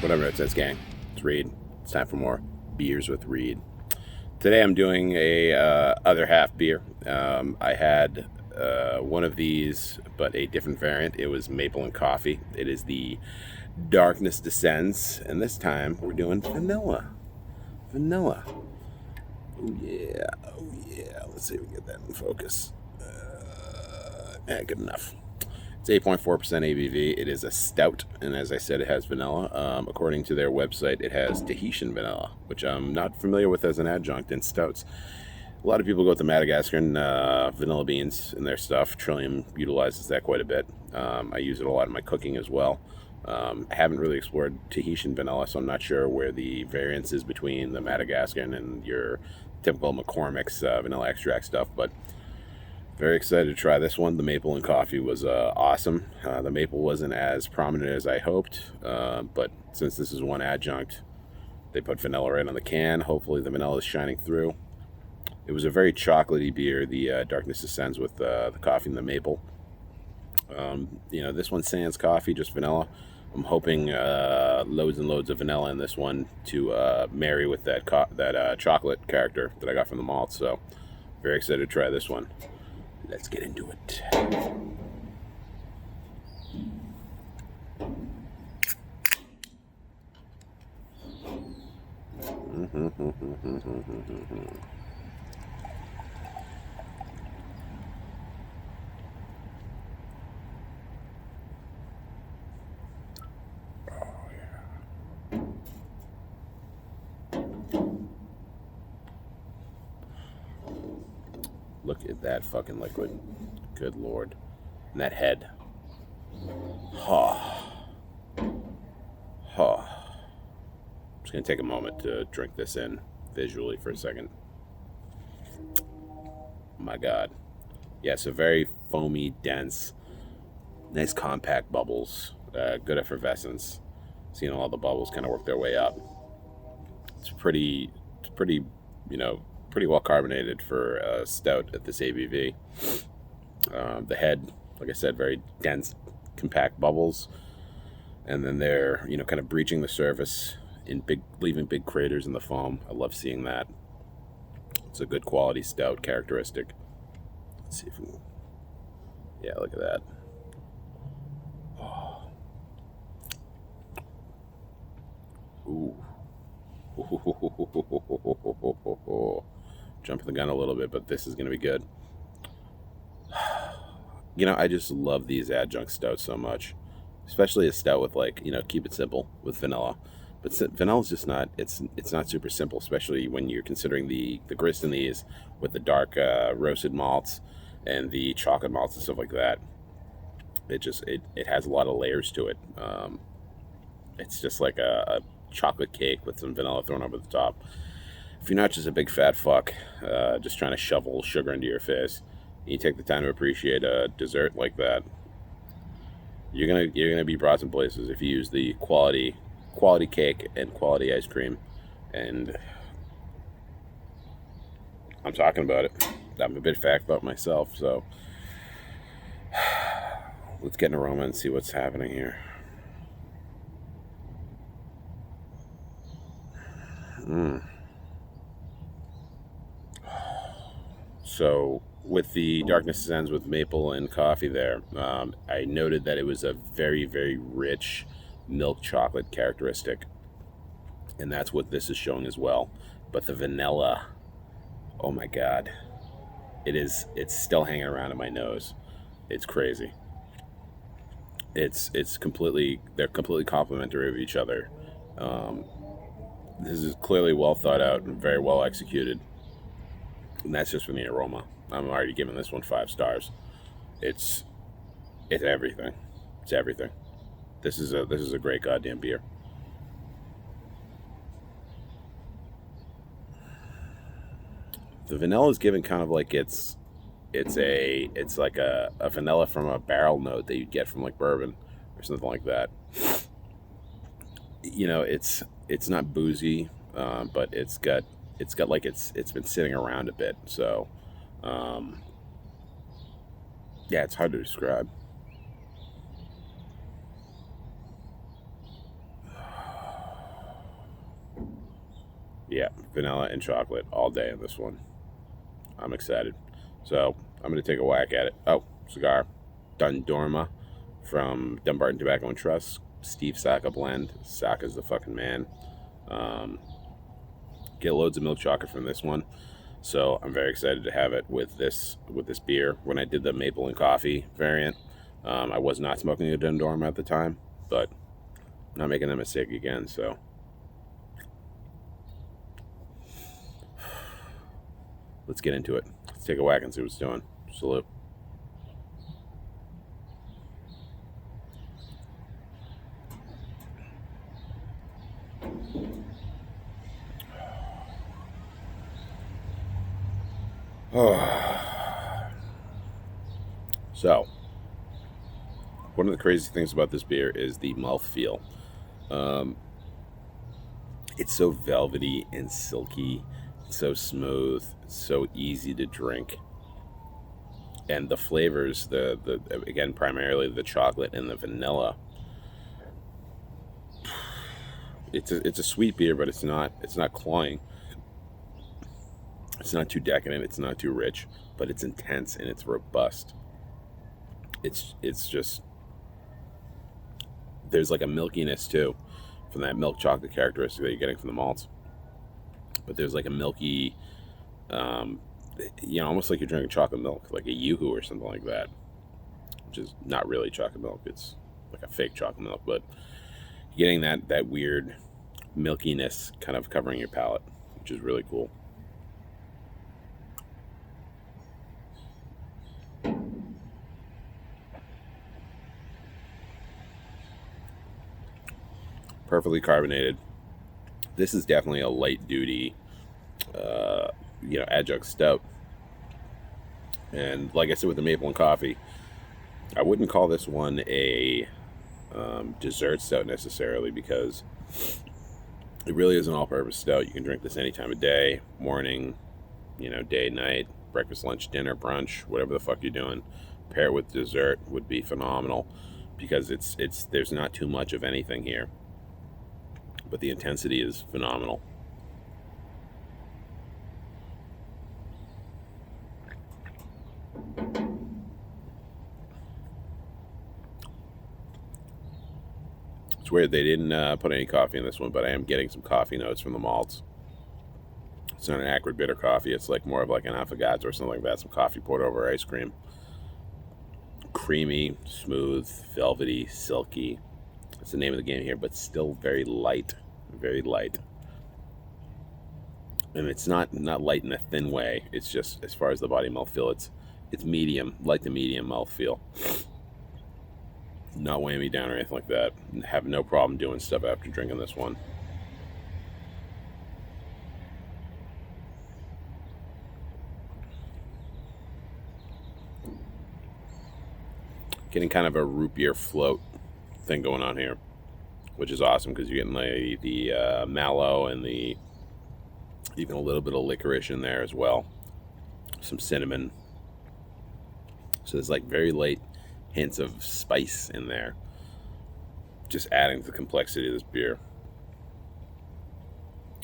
Whatever it says, gang. It's Reid. It's time for more Beers with Reid. Today I'm doing a other half beer. I had one of these, but a different variant. It was maple and coffee. It is the Darkness Descends, and this time we're doing vanilla. Vanilla. Oh yeah, oh yeah. Let's see if we can get that in focus. Good enough. It's 8.4% ABV. It is a stout, and as I said, it has vanilla. According to their website, it has Tahitian vanilla, which I'm not familiar with as an adjunct in stouts. A lot of people go with the Madagascan vanilla beans in their stuff. Trillium utilizes that quite a bit. I use it a lot in my cooking as well. I haven't really explored Tahitian vanilla, so I'm not sure where the variance is between the Madagascan and your typical McCormick's vanilla extract stuff, but very excited to try this one. The maple and coffee was awesome. The maple wasn't as prominent as I hoped, but since this is one adjunct, they put vanilla right on the can. Hopefully the vanilla is shining through. It was a very chocolatey beer, the Darkness Descends, with the coffee and the maple. This one sans coffee, just vanilla. I'm hoping loads and loads of vanilla in this one to marry with that chocolate character that I got from the malts. So very excited to try this one. Let's get into it. Look at that fucking liquid. Good Lord. And that head. Just going to take a moment to drink this in visually for a second. My God. Yeah, so very foamy, dense, nice compact bubbles. Good effervescence. Seeing all the bubbles kind of work their way up. It's pretty, pretty well carbonated for a stout at this ABV. The head, like I said, very dense, compact bubbles, and then they're kind of breaching the surface leaving big craters in the foam. I love seeing that. It's a good quality stout characteristic. Let's see if we can... Yeah, look at that. Oh. Ooh. Jumping the gun a little bit, but this is going to be good. I just love these adjunct stouts so much, especially a stout with keep it simple with vanilla. But vanilla's just not, it's not super simple, especially when you're considering the grist in these with the dark roasted malts and the chocolate malts and stuff like that. It has a lot of layers to it. It's just like a chocolate cake with some vanilla thrown over the top. If you're not just a big fat fuck, just trying to shovel sugar into your face, you take the time to appreciate a dessert like that, you're gonna be brought some places if you use the quality cake and quality ice cream. And I'm talking about it. I'm a bit fact about myself, so let's get an aroma and see what's happening here. So with the Darkness Descends with maple and coffee there, I noted that it was a very, very rich milk chocolate characteristic, and that's what this is showing as well. But the vanilla, oh my God, it's still hanging around in my nose. It's crazy. They're completely complementary of each other. This is clearly well thought out and very well executed. And that's just from the aroma. I'm already giving this one 5 stars. It's everything. It's everything. This is a great goddamn beer. The vanilla is given kind of like it's like a vanilla from a barrel note that you'd get from like bourbon or something like that. It's not boozy, but it's got like it's been sitting around a bit. So yeah, it's hard to describe. Yeah, vanilla and chocolate all day in this one. I'm excited. So I'm going to take a whack at it. Oh, cigar. Dundorma from Dumbarton Tobacco and Trust. Steve Saka blend. Saka's the fucking man. Um, get loads of milk chocolate from this one. So I'm very excited to have it with this beer. When I did the maple and coffee variant, I was not smoking a Dundorma at the time, but I'm not making that mistake again. So let's get into it. Let's take a whack and see what it's doing. Salute. So, one of the crazy things about this beer is the mouthfeel. Um, it's so velvety and silky, so smooth, so easy to drink. And the flavors, the again, primarily the chocolate and the vanilla. It's a sweet beer, but it's not cloying. It's not too decadent. It's not too rich, but it's intense and it's robust. It's just, there's like a milkiness too, from that milk chocolate characteristic that you're getting from the malts. But there's like a milky, almost like you're drinking chocolate milk, like a Yoo-hoo or something like that, which is not really chocolate milk. It's like a fake chocolate milk, but you're getting that weird milkiness kind of covering your palate, which is really cool. Perfectly carbonated. This is definitely a light duty, adjunct stout. And like I said, with the maple and coffee, I wouldn't call this one a dessert stout necessarily, because it really is an all-purpose stout. You can drink this any time of day, morning, day, night, breakfast, lunch, dinner, brunch, whatever the fuck you're doing. Pair it with dessert would be phenomenal, because it's there's not too much of anything here, but the intensity is phenomenal. It's weird they didn't put any coffee in this one, but I am getting some coffee notes from the malts. It's not an acrid bitter coffee. It's like more of like an affogato or something like that. Some coffee poured over ice cream. Creamy, smooth, velvety, silky. That's the name of the game here, but still very light. Very light. And it's not light in a thin way. It's just, as far as the body mouthfeel, it's medium, light to medium mouthfeel. Not weighing me down or anything like that. Have no problem doing stuff after drinking this one. Getting kind of a root beer float thing going on here, which is awesome, because you're getting the mallow and even a little bit of licorice in there as well. Some cinnamon. So there's like very light hints of spice in there, just adding to the complexity of this beer.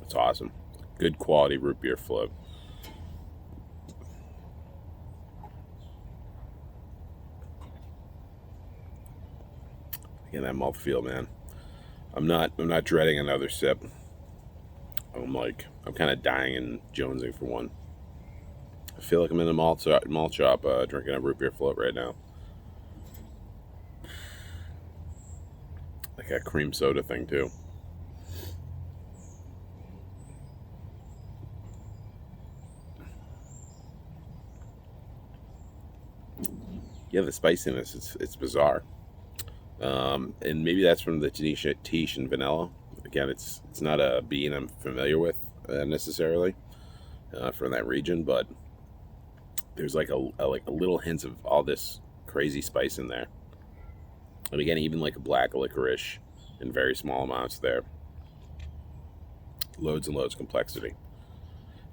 It's awesome. Good quality root beer float. Again, that mouthfeel, man. I'm not dreading another sip. I'm kind of dying and jonesing for one. I feel like I'm in a malt shop drinking a root beer float right now. Like a cream soda thing too. Yeah, the spiciness, it's bizarre. And maybe that's from the Tahitian vanilla. Again, it's not a bean I'm familiar with necessarily from that region, but there's like a little hints of all this crazy spice in there. And again, even like a black licorice in very small amounts there. Loads and loads of complexity.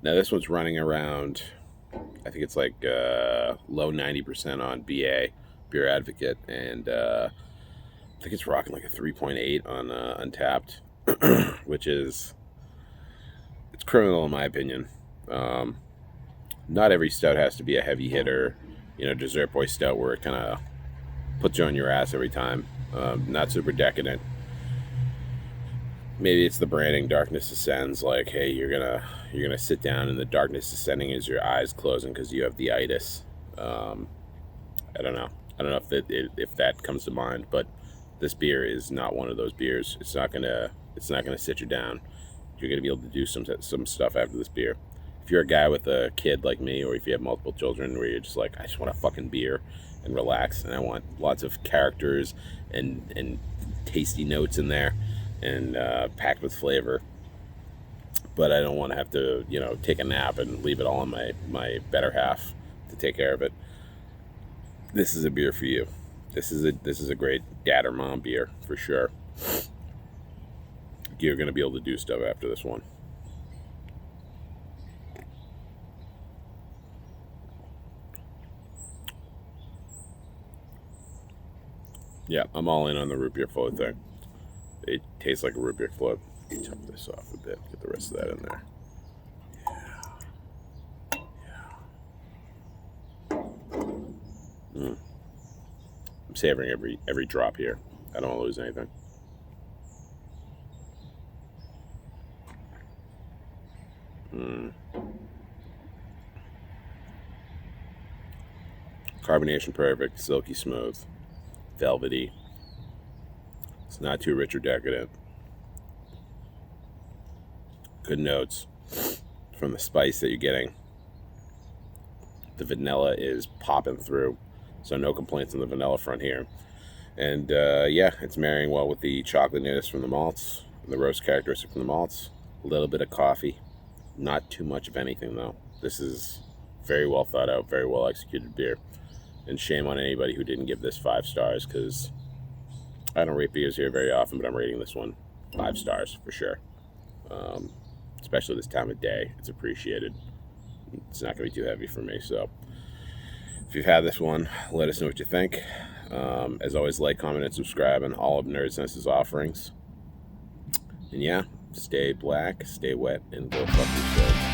Now this one's running around, I think it's like low 90% on BA, Beer Advocate, and I think it's rocking like a 3.8 on Untapped, which is, It's criminal in my opinion. Not every stout has to be a heavy hitter, dessert boy stout where it kind of puts you on your ass every time. Not super decadent. Maybe it's the branding. Darkness Ascends. Like, hey, you're gonna sit down and the darkness descending as your eyes closing because you have the itis. I don't know. I don't know if that comes to mind, but this beer is not one of those beers. It's not gonna sit you down. You're gonna be able to do some stuff after this beer. If you're a guy with a kid like me, or if you have multiple children, where you're just like, I just want a fucking beer and relax, and I want lots of characters and tasty notes in there, and packed with flavor. But I don't want to have to, take a nap and leave it all on my better half to take care of it. This is a beer for you. This is a great dad or mom beer for sure. You're going to be able to do stuff after this one. Yeah, I'm all in on the root beer float thing. It tastes like a root beer float. Chop this off a bit. Get the rest of that in there. Yeah. I'm savoring every drop here. I don't want to lose anything. Carbonation perfect, silky smooth, velvety. It's not too rich or decadent. Good notes from the spice that you're getting. The vanilla is popping through, so no complaints on the vanilla front here. And yeah, it's marrying well with the chocolatiness from the malts, and the roast characteristic from the malts. A little bit of coffee, not too much of anything though. This is very well thought out, very well executed beer. And shame on anybody who didn't give this 5 stars, because I don't rate beers here very often, but I'm rating this one 5 stars for sure. Especially this time of day, it's appreciated. It's not going to be too heavy for me. So if you've had this one, let us know what you think. As always, like, comment, and subscribe on all of Nerds Nest's offerings. And yeah, stay black, stay wet, and go fuck yourself.